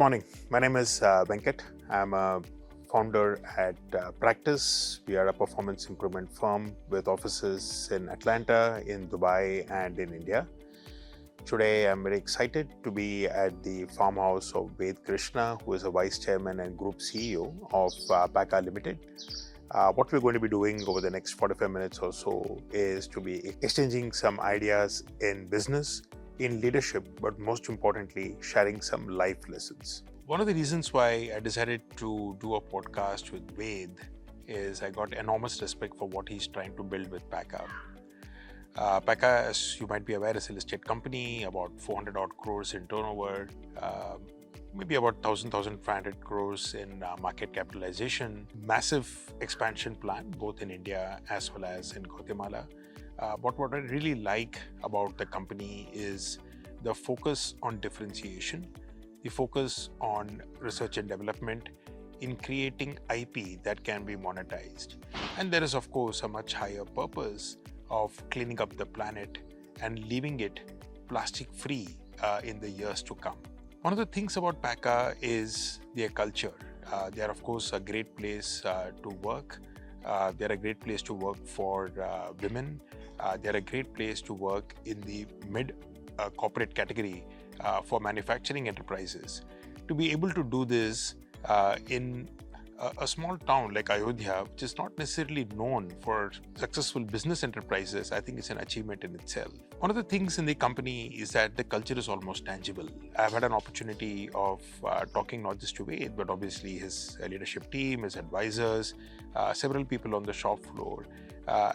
morning. My name is Venkat. I'm a founder at Practice. We are a performance improvement firm with offices in Atlanta, in Dubai, and in India. Today, I'm very excited to be at the farmhouse of Ved Krishna, who is a vice chairman and group CEO of Pakka Limited. What we're going to be doing over the next 45 minutes or so is to be exchanging some ideas in business, in leadership, but most importantly, sharing some life lessons. One of the reasons why I decided to do a podcast with Ved is I got enormous respect for what he's trying to build with Pakka. Pakka, as you might be aware, is a listed company, about 400 odd crores in turnover, maybe about 1,500 crores in market capitalization, massive expansion plan, both in India as well as in Guatemala. But what I really like about the company is the focus on differentiation, the focus on research and development in creating IP that can be monetized. And there is, of course, a much higher purpose of cleaning up the planet and leaving it plastic-free in the years to come. One of the things about Pakka is their culture. They are, of course, a great place to work. They're a great place to work for women. They're a great place to work in the mid-corporate category for manufacturing enterprises. To be able to do this in a small town like Ayodhya, which is not necessarily known for successful business enterprises, I think it's an achievement in itself. One of the things in the company is that the culture is almost tangible. I've had an opportunity of talking not just to Ved, but obviously his leadership team, his advisors, several people on the shop floor.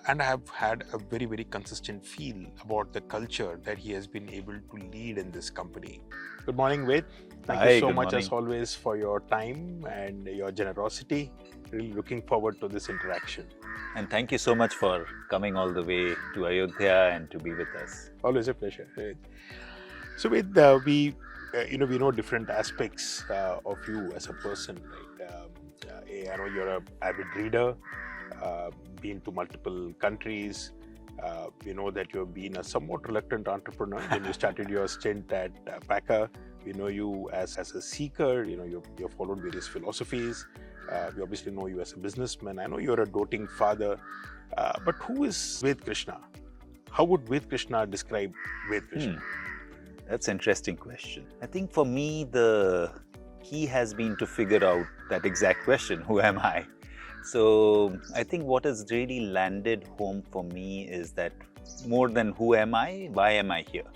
And I have had a very, very consistent feel about the culture that he has been able to lead in this company. Good morning, Ved. Thank you so much as always for your time and your generosity. Really looking forward to this interaction. And thank you so much for coming all the way to Ayodhya and to be with us. Always a pleasure. So Ved, we know different aspects of you as a person. Right? I know you're an avid reader. Been to multiple countries. We know that you have been a somewhat reluctant entrepreneur when you started your stint at Pakka. We know you as a seeker. You've followed various philosophies. We obviously know you as a businessman. I know you're a doting father. But who is Ved Krishna? How would Ved Krishna describe Ved Krishna? That's an interesting question. I think for me, the key has been to figure out that exact question, who am I? So I think what has really landed home for me is that more than who am I, why am I here?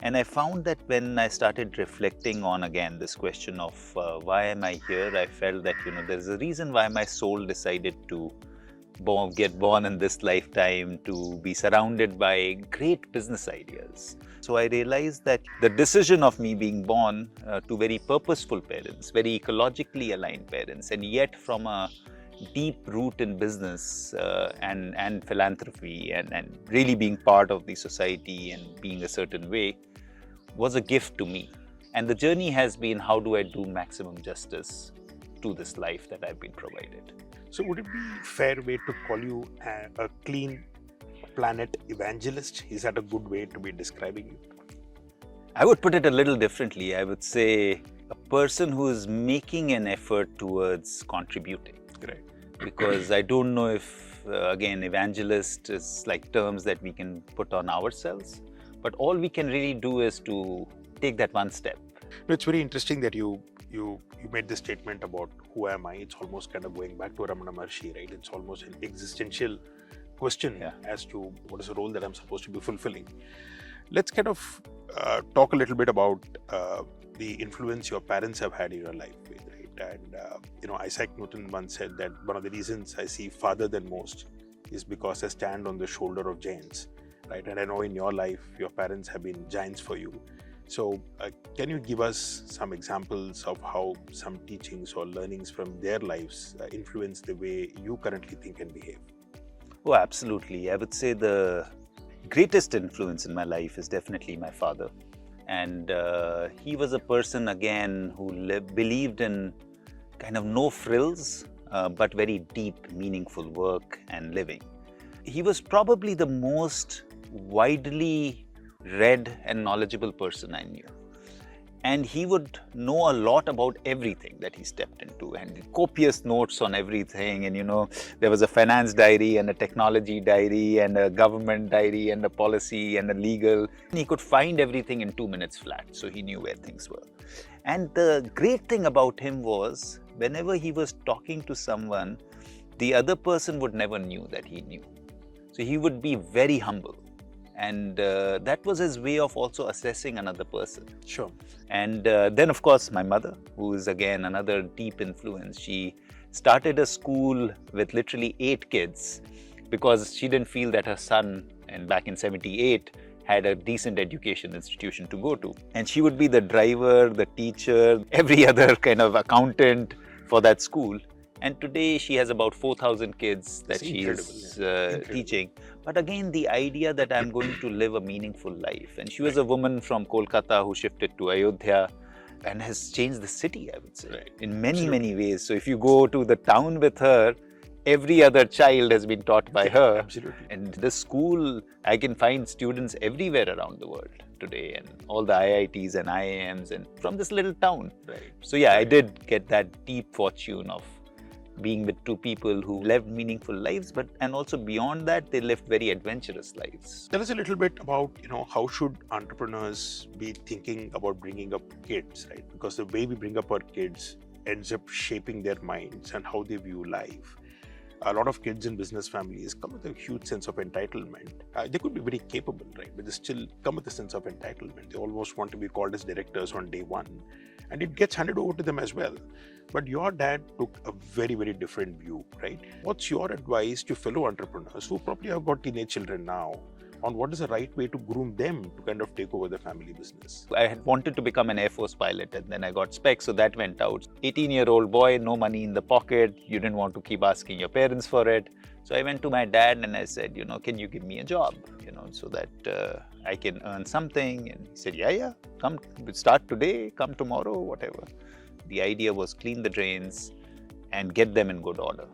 And I found that when I started reflecting on again this question of why am I here, I felt that there's a reason why my soul decided to get born in this lifetime, to be surrounded by great business ideas. So I realized that the decision of me being born to very purposeful parents, very ecologically aligned parents, and yet from a deep root in business and philanthropy and really being part of the society and being a certain way was a gift to me. And the journey has been, how do I do maximum justice to this life that I've been provided? So would it be fair way to call you a clean planet evangelist? Is that a good way to be describing you? I would put it a little differently. I would say a person who is making an effort towards contributing. Right. Because I don't know if, again, evangelist is like terms that we can put on ourselves, but all we can really do is to take that one step. It's very interesting that you made this statement about who am I. It's almost kind of going back to Ramana Maharshi, right? It's almost an existential question as to what is the role that I'm supposed to be fulfilling. Let's kind of talk a little bit about the influence your parents have had in your life. And Isaac Newton once said that one of the reasons I see farther than most is because I stand on the shoulder of giants, right? And I know in your life, your parents have been giants for you. So can you give us some examples of how some teachings or learnings from their lives influence the way you currently think and behave? Oh, absolutely. I would say the greatest influence in my life is definitely my father. And he was a person, again, who believed in kind of no frills, but very deep, meaningful work and living. He was probably the most widely read and knowledgeable person I knew. And he would know a lot about everything that he stepped into, and copious notes on everything. And there was a finance diary and a technology diary and a government diary and a policy and a legal. And he could find everything in 2 minutes flat, so he knew where things were. And the great thing about him was, whenever he was talking to someone, the other person would never knew that he knew. So he would be very humble. And that was his way of also assessing another person. Sure. And then, of course, my mother, who is again another deep influence. She started a school with literally 8 kids because she didn't feel that her son, and back in 78, had a decent education institution to go to. And she would be the driver, the teacher, every other kind of accountant for that school. And today she has about 4,000 kids that she is teaching. But again, the idea that I'm going to live a meaningful life. And she was a woman from Kolkata who shifted to Ayodhya and has changed the city, I would say, in many, many ways. So if you go to the town with her, every other child has been taught by her. Absolutely. And the school, I can find students everywhere around the world today, and all the IITs and IIMs, and from this little town. Right. So yeah, I did get that deep fortune of being with 2 people who lived meaningful lives, and also beyond that, they lived very adventurous lives. Tell us a little bit about, how should entrepreneurs be thinking about bringing up kids, right? Because the way we bring up our kids ends up shaping their minds and how they view life. A lot of kids in business families come with a huge sense of entitlement. They could be very capable, right? But they still come with a sense of entitlement. They almost want to be called as directors on day one. And it gets handed over to them as well. But your dad took a very, very different view, right? What's your advice to fellow entrepreneurs who probably have got teenage children now on what is the right way to groom them to kind of take over the family business? I had wanted to become an Air Force pilot, and then I got spec, so that went out. 18-year-old boy, no money in the pocket. You didn't want to keep asking your parents for it. So I went to my dad and I said, can you give me a job, so that I can earn something? And he said, yeah, come, start today, come tomorrow, whatever. The idea was clean the drains and get them in good order.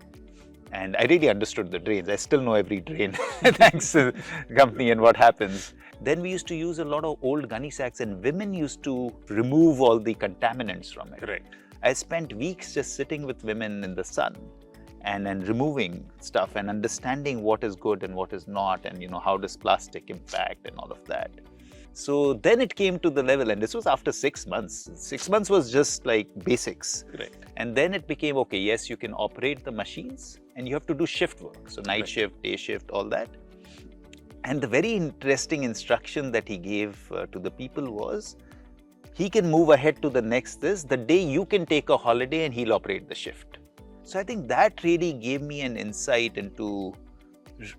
And I really understood the drains. I still know every drain, thanks to the company and what happens. Then we used to use a lot of old gunny sacks, and women used to remove all the contaminants from it. Correct. I spent weeks just sitting with women in the sun and removing stuff and understanding what is good and what is not, and how does plastic impact and all of that. So then it came to the level, and this was after 6 months. 6 months was just like basics. Right. And then it became, okay, yes, you can operate the machines and you have to do shift work. So night shift, day shift, all that. And the very interesting instruction that he gave to the people was, he can move ahead to the next the day you can take a holiday and he'll operate the shift. So I think that really gave me an insight into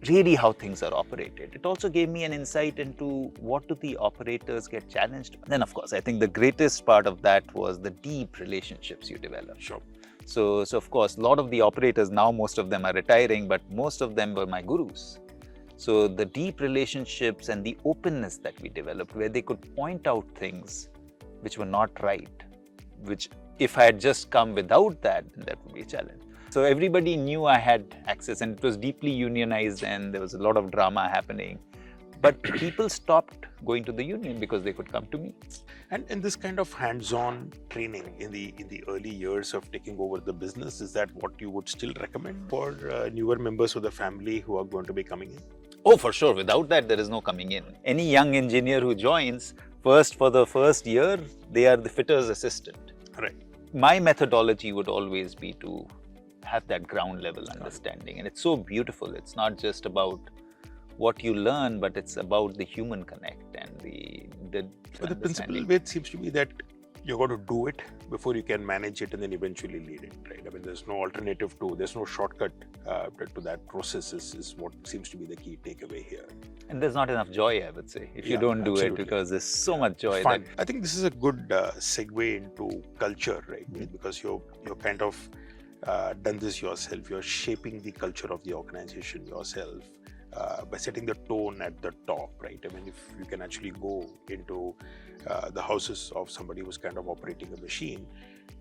really how things are operated. It also gave me an insight into what do the operators get challenged. Then, of course, I think the greatest part of that was the deep relationships you develop. Sure. So of course, a lot of the operators now, most of them are retiring, but most of them were my gurus. So the deep relationships and the openness that we developed, where they could point out things which were not right, which if I had just come without that, that would be a challenge. So everybody knew I had access, and it was deeply unionized, and there was a lot of drama happening. But people stopped going to the union because they could come to me. And in this kind of hands-on training in the early years of taking over the business, is that what you would still recommend for newer members of the family who are going to be coming in? Oh, for sure. Without that, there is no coming in. Any young engineer who joins, for the first year, they are the fitter's assistant. Right. My methodology would always be to have that ground level understanding. And it's so beautiful. It's not just about what you learn, but it's about the human connect and But the principle way it seems to be that you got to do it before you can manage it and then eventually lead it, right? I mean, there's no alternative there's no shortcut to that process is what seems to be the key takeaway here. And there's not enough joy, I would say, if you don't do it, because there's so much joy. Fun. I think this is a good segue into culture, right? Because you're kind of done this yourself. You're shaping the culture of the organization yourself. By setting the tone at the top, right? I mean, if you can actually go into the houses of somebody who's kind of operating a machine,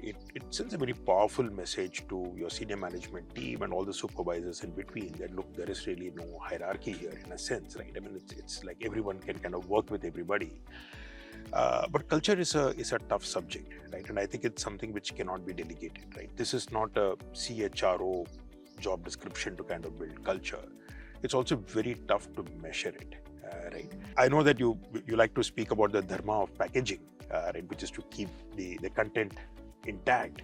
it sends a very powerful message to your senior management team and all the supervisors in between that, look, there is really no hierarchy here in a sense, right? I mean, it's like everyone can kind of work with everybody. But culture is a tough subject, right? And I think it's something which cannot be delegated, right? This is not a CHRO job description to kind of build culture. It's also very tough to measure it, right? I know that you like to speak about the dharma of packaging, right, which is to keep the content intact.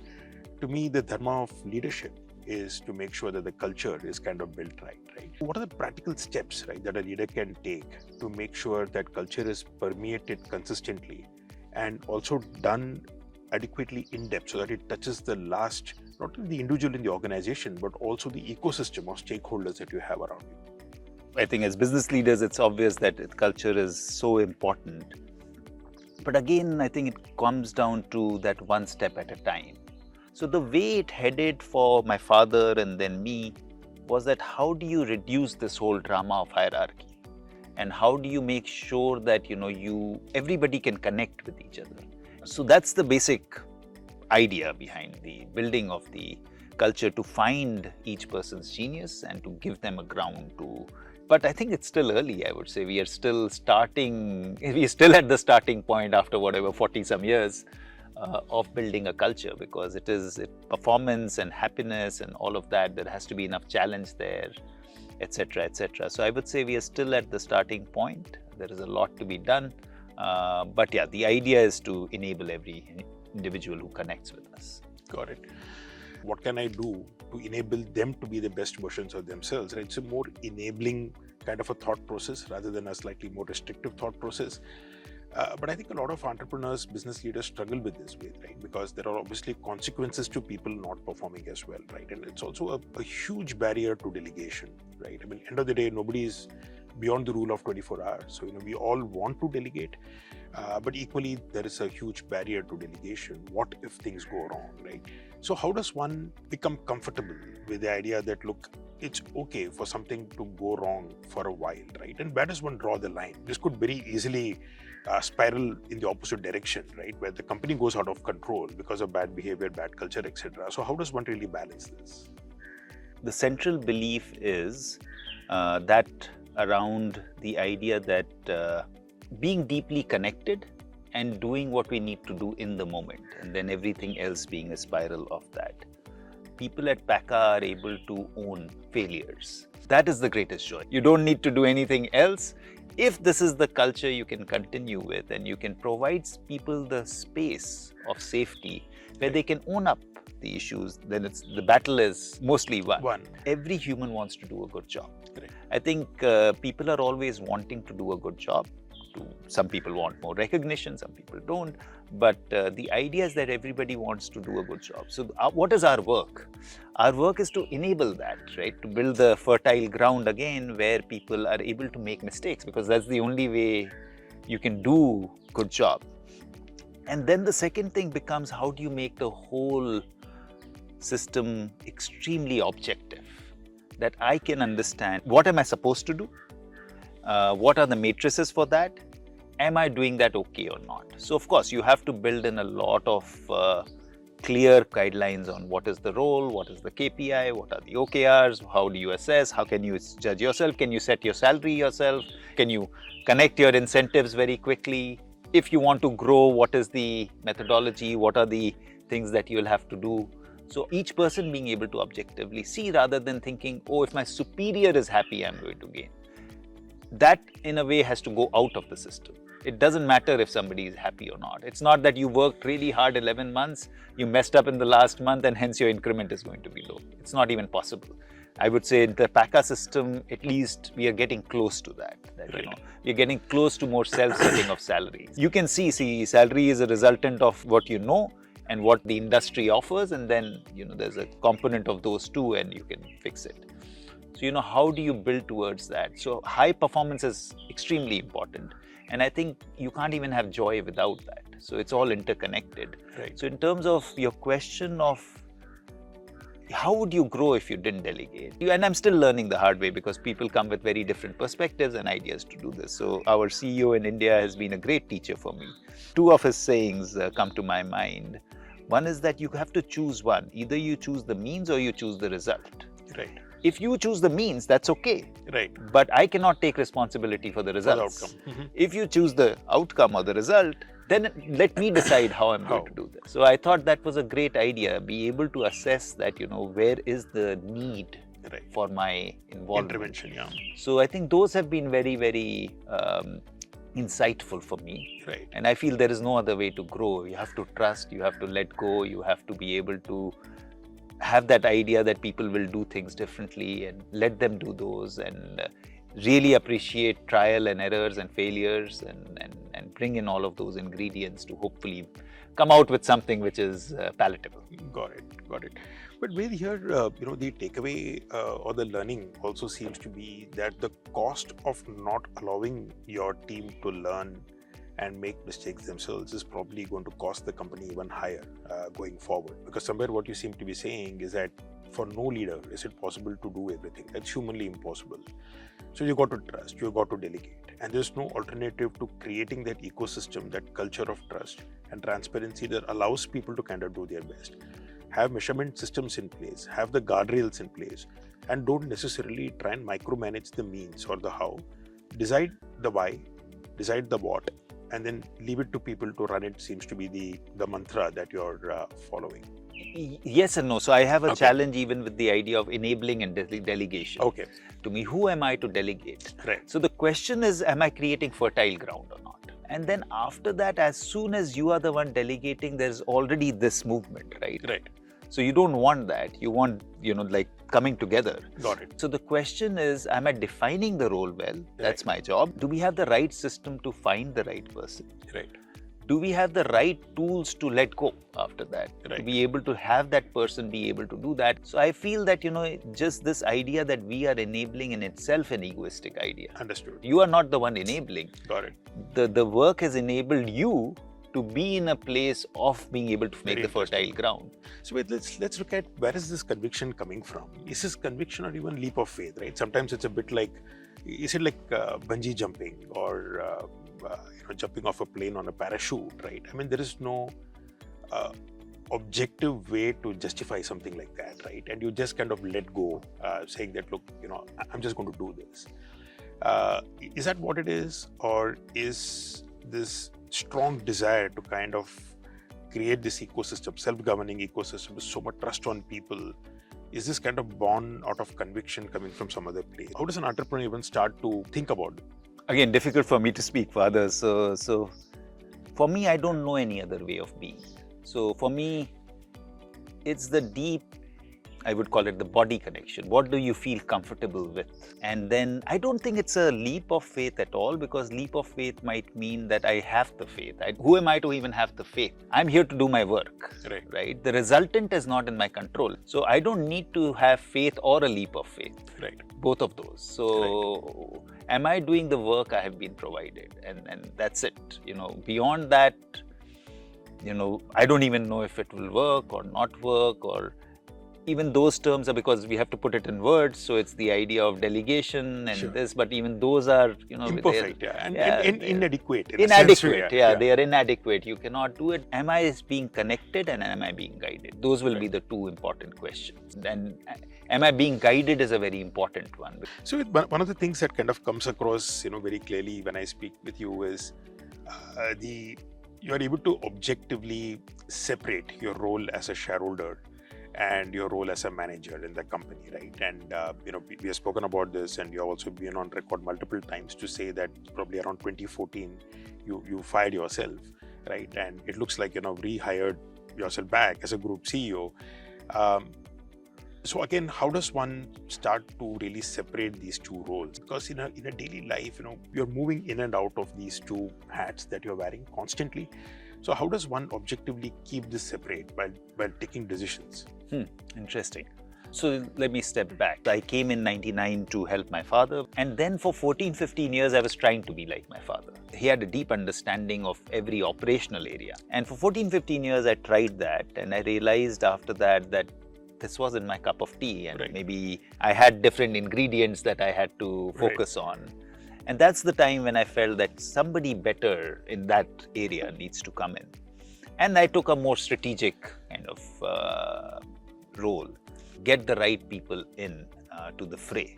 To me, the dharma of leadership is to make sure that the culture is kind of built right? What are the practical steps, right, that a leader can take to make sure that culture is permeated consistently and also done adequately in depth so that it touches the last, not only the individual in the organization, but also the ecosystem of stakeholders that you have around you? I think as business leaders, it's obvious that culture is so important. But again, I think it comes down to that one step at a time. So the way it headed for my father and then me was that how do you reduce this whole drama of hierarchy? And how do you make sure that, everybody can connect with each other? So that's the basic idea behind the building of the culture, to find each person's genius and to give them a ground to. But I think it's still early, I would say. We are still at the starting point after 40 some years of building a culture, because it is performance and happiness and all of that. There has to be enough challenge there, etc., etc. So I would say we are still at the starting point. There is a lot to be done. But yeah, the idea is to enable every individual who connects with us. Got it. What can I do to enable them to be the best versions of themselves? Right? It's a more enabling kind of a thought process rather than a slightly more restrictive thought process. But I think a lot of entrepreneurs, business leaders struggle with this way, right? Because there are obviously consequences to people not performing as well, right? And it's also a huge barrier to delegation, right? I mean, end of the day, nobody is beyond the rule of 24 hours. So, we all want to delegate, but equally, there is a huge barrier to delegation. What if things go wrong, right? So how does one become comfortable with the idea that, look, it's okay for something to go wrong for a while, right? And where does one draw the line? This could very easily spiral in the opposite direction, right? Where the company goes out of control because of bad behavior, bad culture, etc. So how does one really balance this? The central belief is that around the idea that being deeply connected and doing what we need to do in the moment, and then everything else being a spiral of that. People at Pakka are able to own failures. That is the greatest joy. You don't need to do anything else. If this is the culture you can continue with, and you can provide people the space of safety where they can own up the issues, then the battle is mostly won. Every human wants to do a good job. Correct. I think people are always wanting to do a good job. Some people want more recognition, some people don't. But the idea is that everybody wants to do a good job. So what is our work? Our work is to enable that, right? To build the fertile ground again where people are able to make mistakes, because that's the only way you can do a good job. And then the second thing becomes, how do you make the whole system extremely objective? That I can understand, what am I supposed to do? What are the matrices for that? Am I doing that okay or not? So of course, you have to build in a lot of clear guidelines on what is the role, what is the KPI, what are the OKRs, how do you assess, how can you judge yourself, can you set your salary yourself, can you connect your incentives very quickly? If you want to grow, what is the methodology, what are the things that you'll have to do? So each person being able to objectively see, rather than thinking, oh, if my superior is happy, I'm going to gain. That in a way has to go out of the system. It doesn't matter if somebody is happy or not. It's not that you worked really hard 11 months, you messed up in the last month, and hence your increment is going to be low. It's not even possible. I would say in the Pakka system, at least we are getting close to that. Right. We're getting close to more self-setting of salaries. You can see salary is a resultant of what you know and what the industry offers, and then there's a component of those two, and you can fix it. So how do you build towards that? So high performance is extremely important, and I think you can't even have joy without that. So it's all interconnected. Right. So in terms of your question of how would you grow if you didn't delegate? And I'm still learning the hard way, because people come with very different perspectives and ideas to do this. So our CEO in India has been a great teacher for me. Two of his sayings come to my mind. One is that you have to choose one. Either you choose the means or you choose the result. Right. If you choose the means, that's okay. Right. But I cannot take responsibility for the For the results. outcome. If you choose the outcome or the result, then let me decide how I'm going to do this. So I thought that was a great idea, be able to assess that, where is the need for my involvement. Intervention, yeah. So I think those have been very, very insightful for me. Right. And I feel there is no other way to grow. You have to trust, you have to let go, you have to be able to have that idea that people will do things differently and let them do those, and really appreciate trial and errors and failures, and bring in all of those ingredients to hopefully come out with something which is palatable. Got it. But with here, the takeaway or the learning also seems to be that the cost of not allowing your team to learn and make mistakes themselves is probably going to cost the company even higher going forward. Because somewhere what you seem to be saying is that for no leader is it possible to do everything. That's humanly impossible. So you got to trust, you got to delegate. And there's no alternative to creating that ecosystem, that culture of trust and transparency that allows people to kind of do their best. Have measurement systems in place, have the guardrails in place, and don't necessarily try and micromanage the means or the how. Decide the why, decide the what, and then leave it to people to run it seems to be the mantra that you're following. Yes and no. So I have a challenge even with the idea of enabling and delegation. Okay. To me, who am I to delegate? Right. So the question is, am I creating fertile ground or not? And then after that, as soon as you are the one delegating, there's already this movement, right? Right. So you don't want that. You want, like coming together. Got it. So the question is, am I defining the role well? That's my job. Do we have the right system to find the right person? Right. Do we have the right tools to let go after that? Right. To be able to have that person be able to do that. So I feel that, just this idea that we are enabling in itself an egoistic idea. Understood. You are not the one enabling. Got it. The work has enabled you to be in a place of being able to make the fertile ground. So wait, let's look at where is this conviction coming from? Is this conviction or even leap of faith, right? Sometimes it's a bit like, is it like bungee jumping or jumping off a plane on a parachute, right? I mean, there is no objective way to justify something like that, right? And you just kind of let go, saying that, look, I'm just going to do this. Is that what it is? Or is this strong desire to kind of create this ecosystem, self-governing ecosystem with so much trust on people, is this kind of born out of conviction coming from some other place? How does an entrepreneur even start to think about it? Again, difficult for me to speak for others. So for me, I don't know any other way of being. So for me, it's the deep, I would call it the body connection. What do you feel comfortable with? And then I don't think it's a leap of faith at all, because leap of faith might mean that I have the faith. Who am I to even have the faith? I'm here to do my work, right? The resultant is not in my control. So I don't need to have faith or a leap of faith. Right. Both of those. So am I doing the work I have been provided? And that's it. Beyond that, I don't even know if it will work or not work, or even those terms are, because we have to put it in words. So it's the idea of delegation and this, but even those are, imperfect, and inadequate. Inadequate, they are inadequate. You cannot do it. Am I being connected and am I being guided? Those will be the two important questions. And am I being guided is a very important one. So one of the things that kind of comes across, very clearly when I speak with you is you are able to objectively separate your role as a shareholder and your role as a manager in the company, right? And we have spoken about this, and you have also been on record multiple times to say that probably around 2014 you fired yourself, right? And it looks like rehired yourself back as a group CEO. So again, how does one start to really separate these two roles? Because in a daily life, you're moving in and out of these two hats that you're wearing constantly. So how does one objectively keep this separate while taking decisions? Interesting. So let me step back. I came in 99 to help my father. And then for 14-15 years, I was trying to be like my father. He had a deep understanding of every operational area. And for 14-15 years, I tried that. And I realized after that this wasn't my cup of tea. And maybe I had different ingredients that I had to focus on. And that's the time when I felt that somebody better in that area needs to come in. And I took a more strategic kind of role. Get the right people in. to the fray.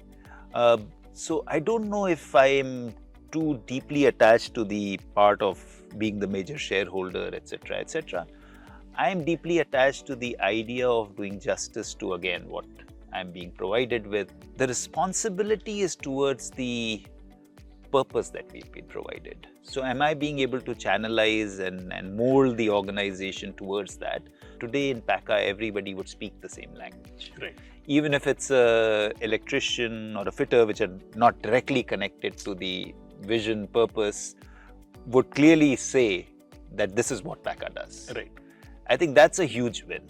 So I don't know if I'm too deeply attached to the part of being the major shareholder, etc., etc. I am deeply attached to the idea of doing justice to, again, what I'm being provided with. The responsibility is towards the purpose that we've been provided. So am I being able to channelize and mold the organization towards that? Today in Pakka, everybody would speak the same language. Right. Even if it's an electrician or a fitter, which are not directly connected to the vision, purpose, would clearly say that this is what Pakka does. Right. I think that's a huge win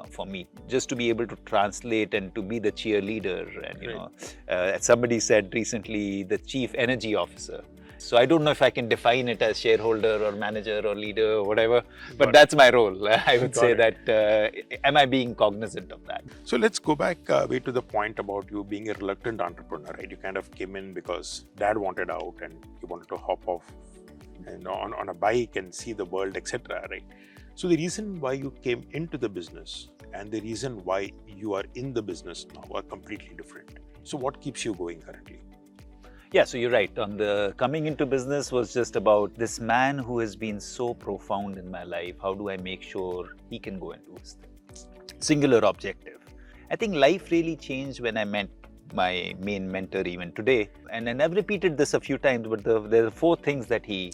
for me, just to be able to translate and to be the cheerleader. And, you know, somebody said recently, the chief energy officer. So I don't know if I can define it as shareholder or manager or leader or whatever, but that's my role. I would say that, am I being cognizant of that? So let's go back way to the point about you being a reluctant entrepreneur, right? You kind of came in because dad wanted out and you wanted to hop off, you know, on a bike and see the world, etc., right? So the reason why you came into the business and the reason why you are in the business now are completely different. So what keeps you going currently? Yeah, so you're right. On the coming into business was just about this man who has been so profound in my life. How do I make sure he can go and do his thing? Singular objective. I think life really changed when I met my main mentor even today. And I've repeated this a few times, but there are 4 things that he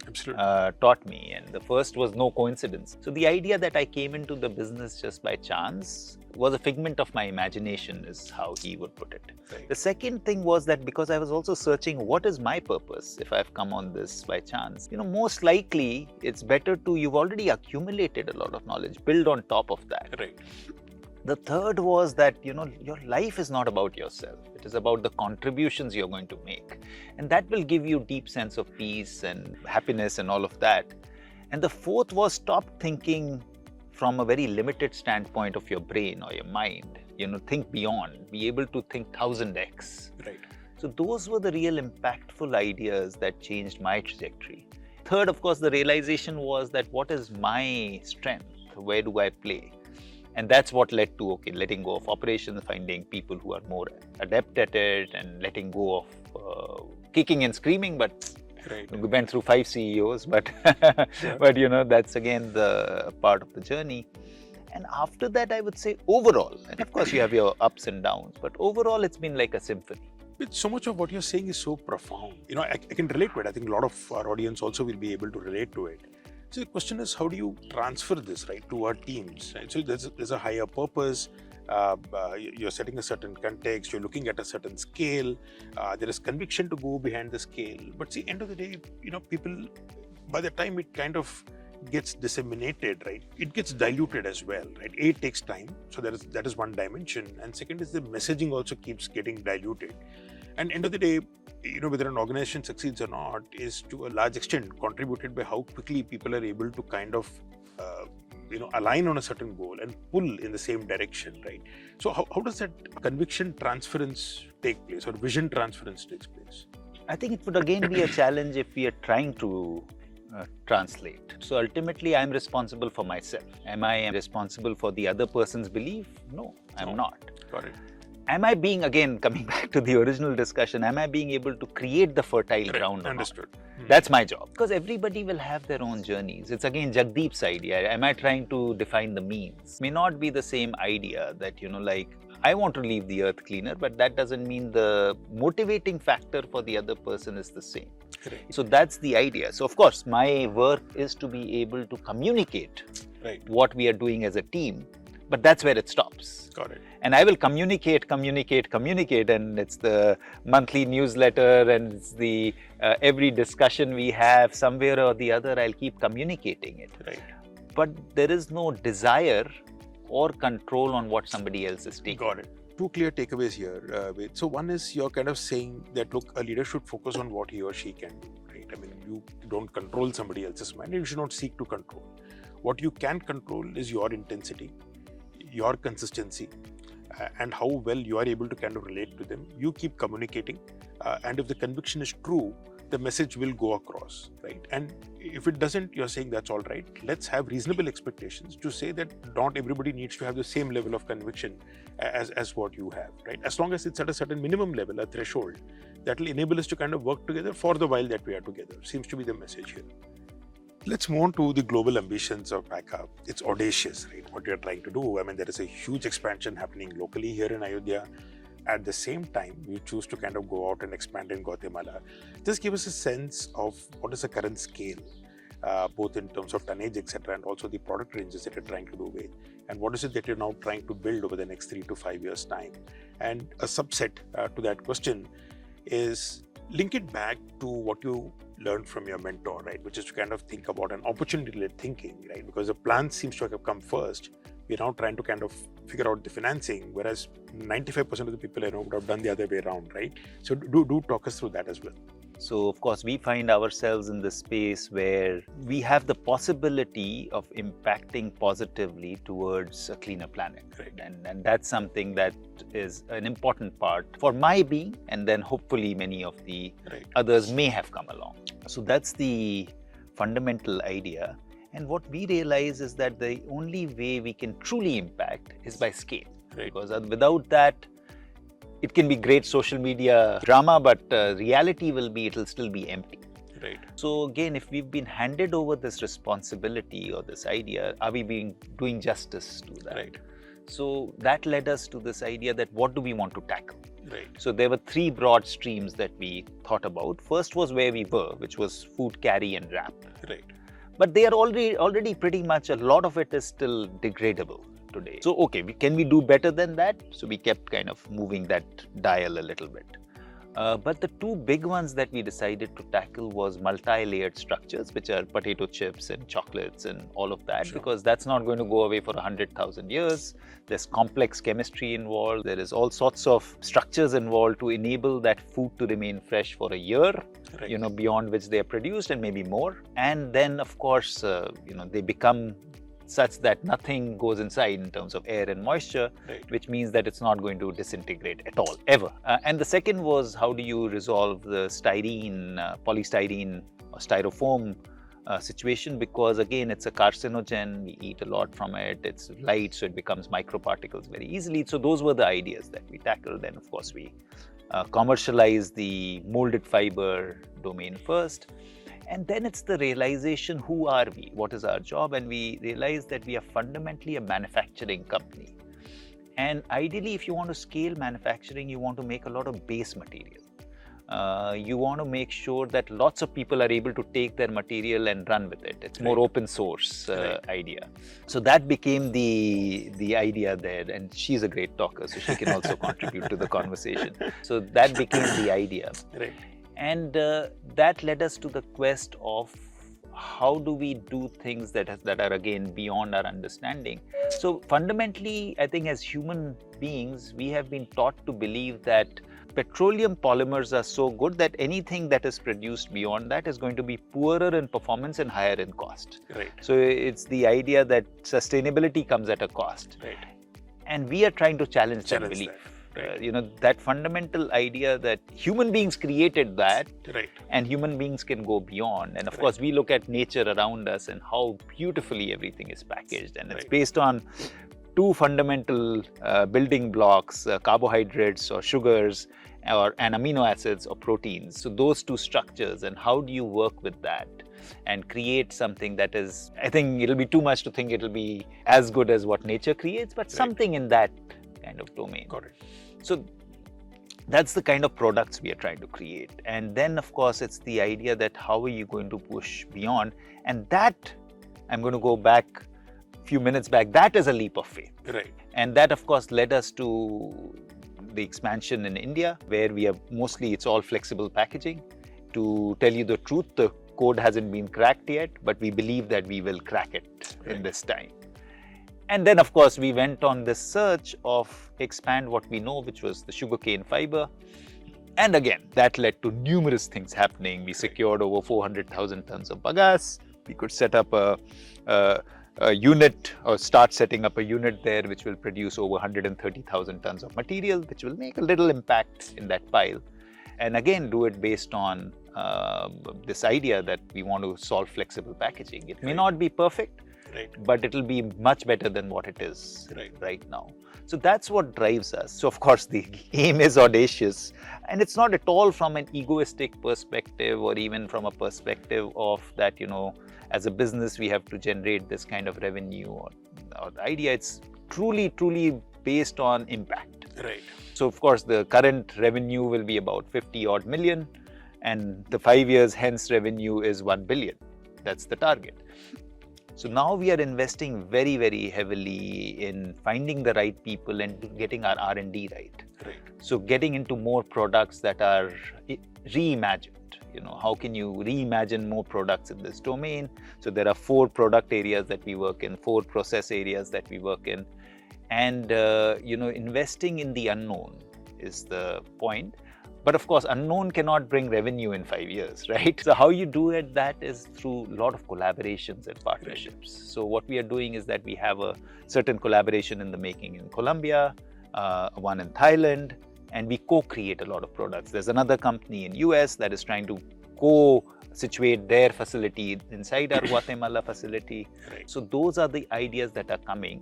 taught me. And the first was no coincidence. So the idea that I came into the business just by chance was a figment of my imagination, is how he would put it. Right. The second thing was that because I was also searching what is my purpose if I've come on this by chance. You know, most likely it's better to, you've already accumulated a lot of knowledge, build on top of that. Right. The third was that, you know, your life is not about yourself. It is about the contributions you're going to make. And that will give you deep sense of peace and happiness and all of that. And the fourth was stop thinking from a very limited standpoint of your brain or your mind. You know, think beyond, be able to think 1000x. Right. So those were the real impactful ideas that changed my trajectory. Third, of course, the realization was that what is my strength? Where do I play? And that's what led to, letting go of operations, finding people who are more adept at it, and letting go of kicking and screaming. But we went through 5 CEOs, but but you know, that's again the part of the journey. And after that, I would say overall, and of course you have your ups and downs, but overall it's been like a symphony. But so much of what you're saying is so profound. You know, I can relate to it. I think a lot of our audience also will be able to relate to it. So the question is, how do you transfer this, right, to our teams? Right? So there's a higher purpose. You're setting a certain context. You're looking at a certain scale. There is conviction to go behind the scale. But see, end of the day, you know, people, by the time it kind of gets disseminated, right, it gets diluted as well, right? It takes time. So that is one dimension. And second is the messaging also keeps getting diluted. And end of the day, you know, whether an organization succeeds or not is to a large extent contributed by how quickly people are able to kind of, you know, align on a certain goal and pull in the same direction, right? So how does that conviction transference take place, or vision transference takes place? I think it would again be a challenge if we are trying to translate. So ultimately, I'm responsible for myself. Am I responsible for the other person's belief? No, I'm not. Got it. Am I being, again, coming back to the original discussion, am I being able to create the fertile ground or Understood. Not? That's my job. Because everybody will have their own journeys. It's again Jagdeep's idea. Am I trying to define the means? May not be the same idea that, you know, like, I want to leave the earth cleaner, but that doesn't mean the motivating factor for the other person is the same. Correct. So that's the idea. So of course, my work is to be able to communicate what we are doing as a team, but that's where it stops. Got it. And I will communicate, and it's the monthly newsletter, and it's the every discussion we have, somewhere or the other, I'll keep communicating it. Right. But there is no desire or control on what somebody else is taking. Got it. 2 clear takeaways here, Ved. So one is you're kind of saying that, look, a leader should focus on what he or she can do, right? I mean, you don't control somebody else's mind. You should not seek to control. What you can control is your intensity, your consistency, and how well you are able to kind of relate to them. You keep communicating, and if the conviction is true, the message will go across, right? And if it doesn't, you're saying that's all right. Let's have reasonable expectations to say that not everybody needs to have the same level of conviction as what you have, right? As long as it's at a certain minimum level, a threshold, that will enable us to kind of work together for the while that we are together. Seems to be the message here. Let's move on to the global ambitions of Pakka. It's audacious, right? What you're trying to do. I mean, there is a huge expansion happening locally here in Ayodhya. At the same time, you choose to kind of go out and expand in Guatemala. Just give us a sense of what is the current scale, both in terms of tonnage, etc., and also the product ranges that you're trying to do with. And what is it that you're now trying to build over the next 3 to 5 years' time? And a subset to that question is link it back to what you learned from your mentor, right? Which is to kind of think about an opportunity-led thinking, right? Because the plan seems to have come first. We're now trying to kind of figure out the financing, whereas 95% of the people I know would have done the other way around, right? So do talk us through that as well. So, of course, we find ourselves in the space where we have the possibility of impacting positively towards a cleaner planet. Right. And that's something that is an important part for my being, and then hopefully many of the others may have come along. So that's the fundamental idea. And what we realize is that the only way we can truly impact is by scale. Right. Because without that, it can be great social media drama, but reality will be, it'll still be empty. Right. So again, if we've been handed over this responsibility or this idea, are we doing justice to that? Right. So that led us to this idea that what do we want to tackle? Right. So there were 3 broad streams that we thought about. First was where we were, which was food, carry and wrap. Right. But they are already pretty much, a lot of it is still degradable today. So, okay, can we do better than that? So we kept kind of moving that dial a little bit. But the 2 big ones that we decided to tackle was multi-layered structures, which are potato chips and chocolates and all of that, because that's not going to go away for 100,000 years. There's complex chemistry involved. There is all sorts of structures involved to enable that food to remain fresh for a year, beyond which they are produced and maybe more. And then, of course, they become such that nothing goes inside in terms of air and moisture, which means that it's not going to disintegrate at all, ever. And the second was, how do you resolve the polystyrene or styrofoam situation? Because again, it's a carcinogen, we eat a lot from it, it's light, so it becomes microparticles very easily. So those were the ideas that we tackled. Then of course we commercialized the molded fiber domain first. And then it's the realization, who are we? What is our job? And we realized that we are fundamentally a manufacturing company. And ideally, if you want to scale manufacturing, you want to make a lot of base material. You want to make sure that lots of people are able to take their material and run with it. It's more open source idea. So that became the idea there. And she's a great talker, so she can also contribute to the conversation. So that became the idea. Right. And that led us to the quest of how do we do things that are again beyond our understanding. So fundamentally, I think as human beings, we have been taught to believe that petroleum polymers are so good that anything that is produced beyond that is going to be poorer in performance and higher in cost. Right. So it's the idea that sustainability comes at a cost. Right. And we are trying to challenge that belief. That fundamental idea that human beings created that, and human beings can go beyond. And of course, we look at nature around us and how beautifully everything is packaged. And it's based on 2 fundamental building blocks, carbohydrates or sugars, and amino acids or proteins. So those 2 structures, and how do you work with that and create something that is, I think it'll be too much to think it'll be as good as what nature creates, but something in that kind of domain. Got it. So that's the kind of products we are trying to create. And then of course, it's the idea that how are you going to push beyond? And that, I'm going to go back a few minutes back, that is a leap of faith. Right. And that of course led us to the expansion in India, where we have mostly, it's all flexible packaging. To tell you the truth, the code hasn't been cracked yet, but we believe that we will crack it in this time. And then, of course, we went on this search of expand what we know, which was the sugarcane fiber. And again, that led to numerous things happening. We secured over 400,000 tons of bagasse. We could set up a unit, or start setting up a unit there, which will produce over 130,000 tons of material, which will make a little impact in that pile. And again, do it based on this idea that we want to solve flexible packaging. It may not be perfect, but it will be much better than what it is right now. So that's what drives us. So of course the aim is audacious, and it's not at all from an egoistic perspective or even from a perspective of that, you know, as a business we have to generate this kind of revenue or the idea. It's truly based on impact. So of course the current revenue will be about 50 odd million, and the 5 years hence revenue is 1 billion. That's the target. So now we are investing very heavily in finding the right people and getting our R&D right. So getting into more products that are reimagined. You know, how can you reimagine more products in this domain? So there are 4 product areas that we work in, 4 process areas that we work in. And, you know, investing in the unknown is the point. But of course, unknown cannot bring revenue in 5 years, right? So how you do it, that is through a lot of collaborations and partnerships. So what we are doing is that we have a certain collaboration in the making in Colombia, one in Thailand, and we co-create a lot of products. There's another company in US that is trying to co-situate their facility inside our Guatemala facility. So those are the ideas that are coming.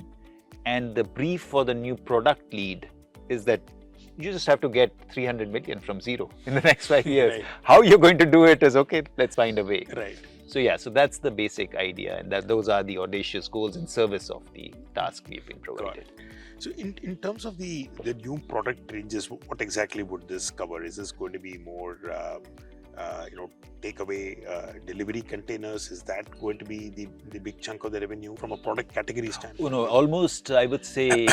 And the brief for the new product lead is that you just have to get 300 million from zero in the next 5 years. How you're going to do it is okay, let's find a way. So yeah, so that's the basic idea, and that those are the audacious goals in service of the task we've been provided. So in terms of the new product ranges, what exactly would this cover? Is this going to be more you know, takeaway delivery containers? Is that going to be the big chunk of the revenue from a product category standpoint? No, almost I would say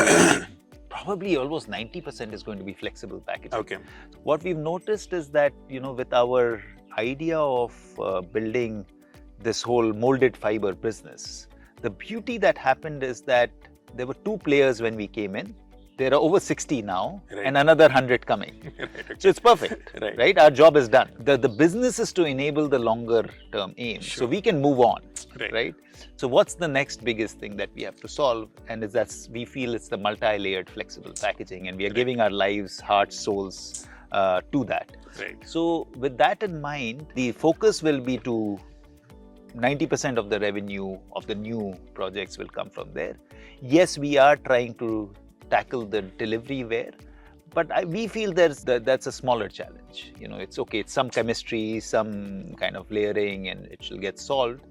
probably almost 90% is going to be flexible packaging. What we've noticed is that, you know, with our idea of building this whole molded fiber business, the beauty that happened is that there were 2 players when we came in. There are over 60 now and another 100 coming. So it's perfect, right? Our job is done. The business is to enable the longer term aim. So we can move on, right? So what's the next biggest thing that we have to solve? And we feel it's the multi-layered flexible packaging, and we are giving our lives, hearts, souls to that. So with that in mind, the focus will be to 90% of the revenue of the new projects will come from there. Yes, we are trying to tackle the delivery ware, but we feel that's a smaller challenge. You know, it's okay, it's some chemistry, some kind of layering, and it shall get solved.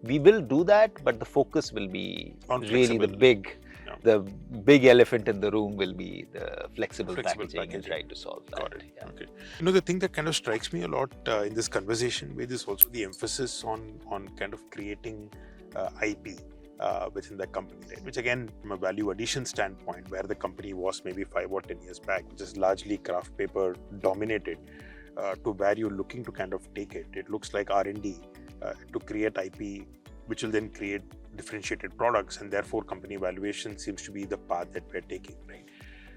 We will do that, but the focus will be really the big elephant in the room will be the flexible packaging and trying to solve that. You know, the thing that kind of strikes me a lot in this conversation with is also the emphasis on kind of creating IP within the company, right? Which again, from a value addition standpoint, where the company was maybe 5 or 10 years back, which is largely craft paper dominated, to where you're looking to kind of take it. It looks like R&D to create IP, which will then create differentiated products, and therefore company valuation seems to be the path that we're taking, right?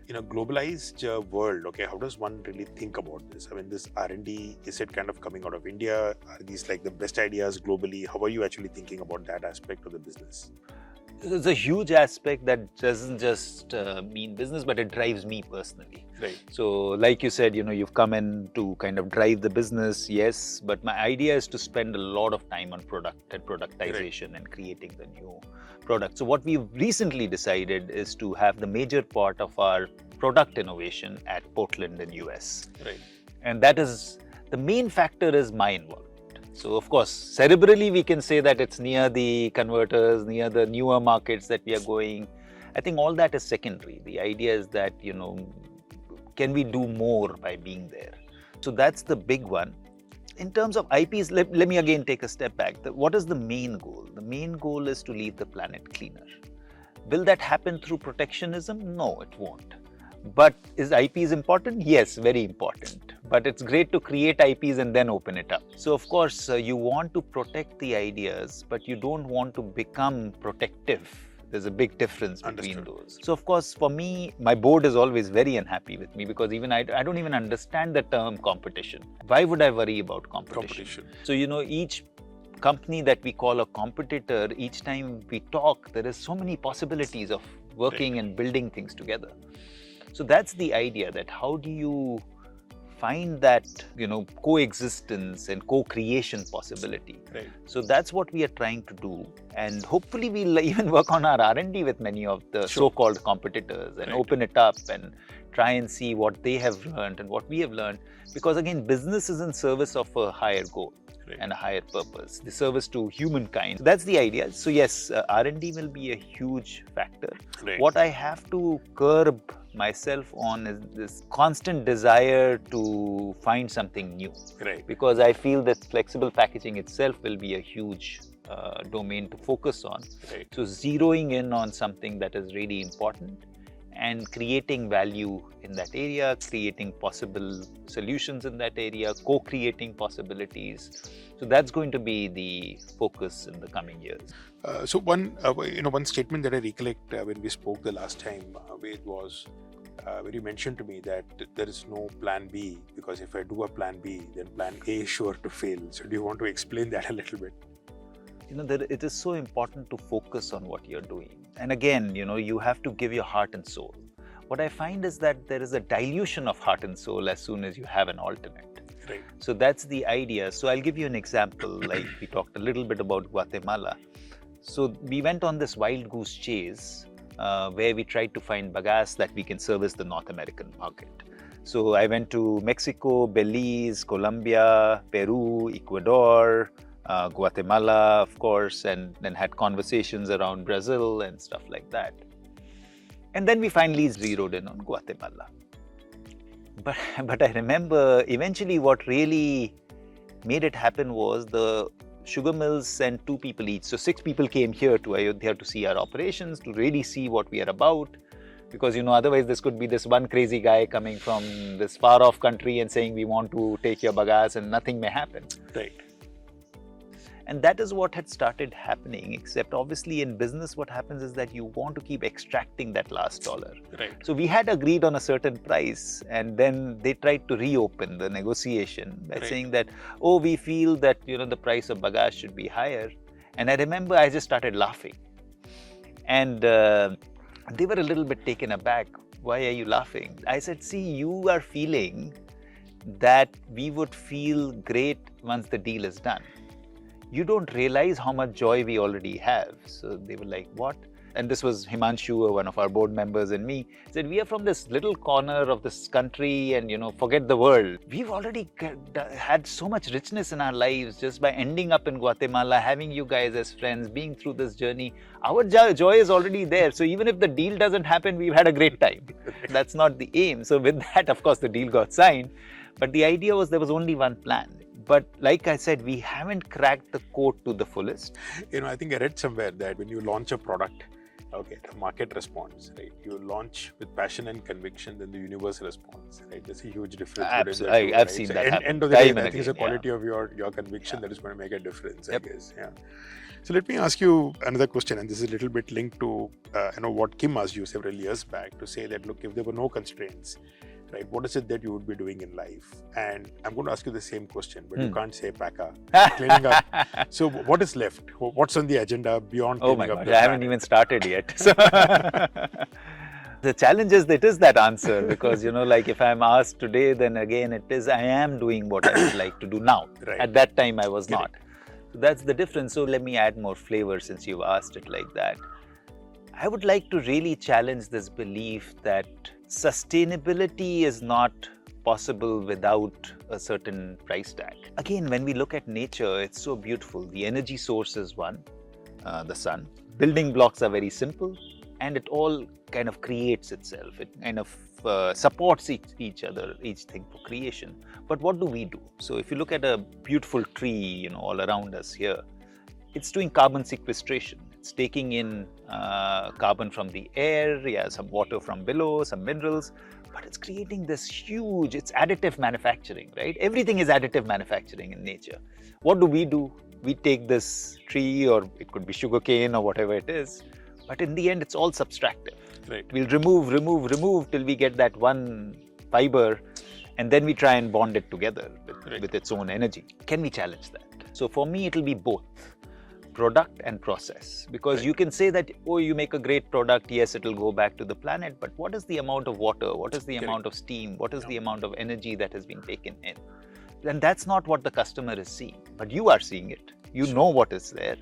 In a globalized world, okay, how does one really think about this? I mean, this R&D, is it kind of coming out of India? Are these like the best ideas globally? How are you actually thinking about that aspect of the business? It's a huge aspect that doesn't just mean business, but it drives me personally. So like you said, you know, you've come in to kind of drive the business, yes, but my idea is to spend a lot of time on product and productization and creating the new product. So what we've recently decided is to have the major part of our product innovation at Portland in US. And that is, the main factor is my involvement. So of course, cerebrally, we can say that it's near the converters, near the newer markets that we are going. I think all that is secondary. The idea is that, you know, can we do more by being there? So that's the big one. In terms of IPs, let me again take a step back. What is the main goal? The main goal is to leave the planet cleaner. Will that happen through protectionism? No, it won't. But is IPs important? Yes, very important. But it's great to create IPs and then open it up. So of course, you want to protect the ideas, but you don't want to become protective. There's a big difference between those. So of course, for me, my board is always very unhappy with me because even I don't even understand the term competition. Why would I worry about competition? So, you know, each company that we call a competitor, each time we talk, there is so many possibilities of working and building things together. So that's the idea, that how do you find that, coexistence and co-creation possibility. Right. So that's what we are trying to do, and hopefully we'll even work on our R&D with many of the so-called competitors and open it up and try and see what they have learned and what we have learned, because again, business is in service of a higher goal. Right. And a higher purpose, the service to humankind. That's the idea. So yes, R&D will be a huge factor. Right. What I have to curb myself on is this constant desire to find something new. Right. Because I feel that flexible packaging itself will be a huge domain to focus on. Right. So zeroing in on something that is really important and creating value in that area, creating possible solutions in that area, co-creating possibilities. So that's going to be the focus in the coming years. So one statement that I recollect when we spoke the last time, Ved, was when you mentioned to me that there is no plan B, because if I do a plan B, then plan A is sure to fail. So do you want to explain that a little bit? It is so important to focus on what you're doing. And again, you have to give your heart and soul. What I find is that there is a dilution of heart and soul as soon as you have an alternate. Right. So that's the idea. So I'll give you an example, like we talked a little bit about Guatemala. So we went on this wild goose chase where we tried to find bagasse that we can service the North American market. So I went to Mexico, Belize, Colombia, Peru, Ecuador, Guatemala, of course, and then had conversations around Brazil and stuff like that. And then we finally zeroed in on Guatemala. But I remember eventually what really made it happen was the sugar mills sent 2 people each. So 6 people came here to Ayodhya to see our operations, to really see what we are about. Because, otherwise this could be this one crazy guy coming from this far off country and saying we want to take your bagasse and nothing may happen. Right. And that is what had started happening, except obviously in business what happens is that you want to keep extracting that last dollar. Right. So we had agreed on a certain price, and then they tried to reopen the negotiation by saying that, we feel that the price of bagasse should be higher. And I remember I just started laughing. And they were a little bit taken aback. Why are you laughing? I said, see, you are feeling that we would feel great once the deal is done. You don't realize how much joy we already have. So they were like, what? And this was Himanshu, one of our board members, and me. Said, we are from this little corner of this country and, forget the world. We've already had so much richness in our lives just by ending up in Guatemala, having you guys as friends, being through this journey. Our joy is already there. So even if the deal doesn't happen, we've had a great time. That's not the aim. So with that, of course, the deal got signed. But the idea was there was only one plan. But like I said, we haven't cracked the code to the fullest. I think I read somewhere that when you launch a product, the market responds, right? You launch with passion and conviction, then the universe responds, right? There's a huge difference. Absolutely. I've seen that happen. End of the day, I think it's the quality of your conviction that is going to make a difference, I guess. Yeah. So let me ask you another question, and this is a little bit linked to what Kim asked you several years back, to say that, look, if there were no constraints, right, what is it that you would be doing in life? And I'm going to ask you the same question, but you can't say Pakka, cleaning up. So what is left? What's on the agenda beyond cleaning up? I haven't even started yet. So the challenge is that is that answer, because, like if I'm asked today, then again, I am doing what I would like to do now. Right. At that time, I was not. So that's the difference. So let me add more flavor since you've asked it like that. I would like to really challenge this belief that sustainability is not possible without a certain price tag. Again, when we look at nature, it's so beautiful. The energy source is one, the sun. Building blocks are very simple, and it all kind of creates itself. It kind of supports each other, each thing for creation. But what do we do? So if you look at a beautiful tree, all around us here, it's doing carbon sequestration. It's taking in carbon from the air, some water from below, some minerals, but it's creating this huge, it's additive manufacturing, right? Everything is additive manufacturing in nature. What do? We take this tree, or it could be sugarcane or whatever it is, but in the end, it's all subtractive. Right. We'll remove till we get that one fiber, and then we try and bond it together with its own energy. Can we challenge that? So for me, it'll be both. product and process. Because Right. you can say that, oh, you make a great product, yes, it will go back to the planet, but what is the amount of water? What is the Correct. amount of steam? What is Yeah. the amount of energy that has been taken in? Then that's not what the customer is seeing, but you are seeing it. You Sure. know what is there.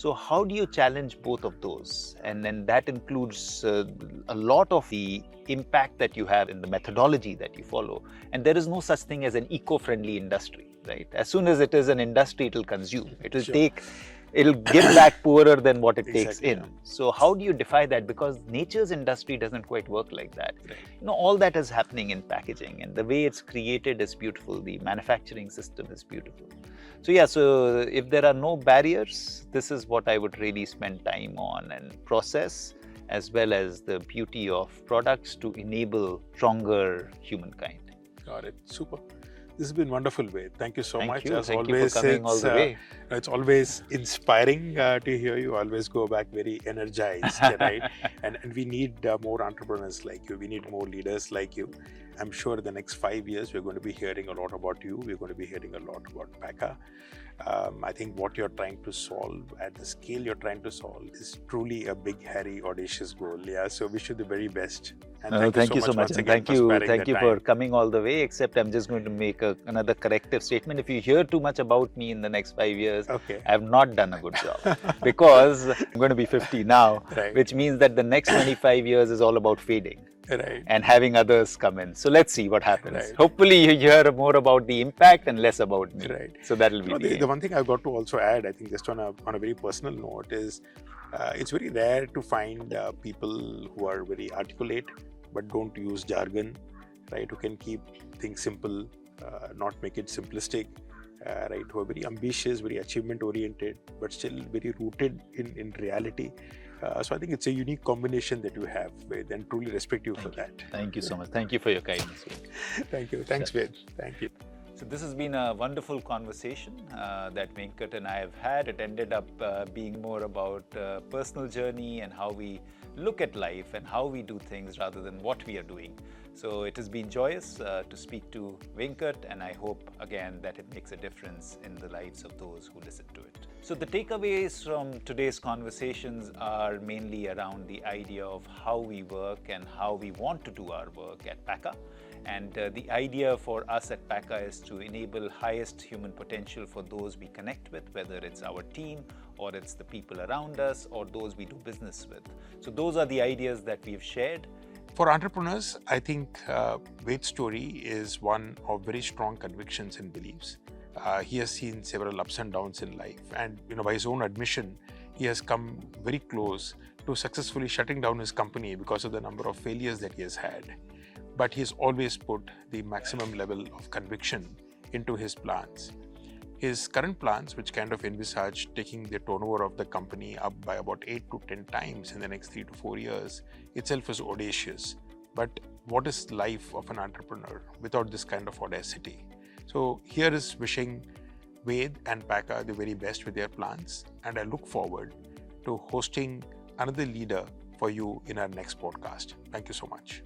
So how do you challenge both of those? And then that includes a lot of the impact that you have in the methodology that you follow. And there is no such thing as an eco-friendly industry, right? As soon as it is an industry, it will consume. It will Sure. it'll give back poorer than what it takes Exactly, in. yeah. So how do you defy that? Because nature's industry doesn't quite work like that. Right. You know, all that is happening in packaging, and the way it's created is beautiful. The manufacturing system is beautiful. So yeah, so if there are no barriers, this is what I would really spend time on, and process, as well as the beauty of products to enable stronger humankind. Got it. Super. This has been wonderful, Ved. Thank you so much. Thank you. As Thank always, you for coming all the way. It's always inspiring to hear you. Always go back very energized, right? And we need more entrepreneurs like you. We need more leaders like you. I'm sure the next 5 years we're going to be hearing a lot about you. We're going to be hearing a lot about Pakka. I think what you're trying to solve at the scale you're trying to solve is truly a big, hairy, audacious goal. Yeah. So wish you the very best. And Thank you so much. once And again thank for you, sparing thank the you time. for coming all the way. Except I'm just going to make another corrective statement. If you hear too much about me in the next 5 years, Okay. I have not done a good job because I'm going to be 50 now, Right. which means that the next 25 years is all about fading Right. and having others come in. So let's see what happens. Right. Hopefully you hear more about the impact and less about me. Right. So that'll be No, the the aim. one thing I've got to also add, I think just on a very personal note, is it's very rare to find people who are very articulate but don't use jargon, right? Who can keep things simple, not make it simplistic, right? Who are very ambitious, very achievement oriented, but still very rooted in reality. So I think it's a unique combination that you have, Ved, and truly respect you for that. Thank you so much. Thank you for your kindness. Thank you. Thanks, Ved. Thank you. So this has been a wonderful conversation that Venkat and I have had. It ended up being more about personal journey and how we look at life and how we do things rather than what we are doing. So it has been joyous to speak to Venkat, and I hope again that it makes a difference in the lives of those who listen to it. So the takeaways from today's conversations are mainly around the idea of how we work and how we want to do our work at Pakka. And the idea for us at Pakka is to enable highest human potential for those we connect with, whether it's our team or it's the people around us or those we do business with. So those are the ideas that we've shared. For entrepreneurs, I think Ved's story is one of very strong convictions and beliefs. He has seen several ups and downs in life, and by his own admission, he has come very close to successfully shutting down his company because of the number of failures that he has had. But he's always put the maximum level of conviction into his plans. His current plans, which kind of envisage taking the turnover of the company up by about 8 to 10 times in the next 3 to 4 years, itself is audacious. But what is life of an entrepreneur without this kind of audacity? So here is wishing Ved and Pakka the very best with their plans, and I look forward to hosting another leader for you in our next podcast. Thank you so much.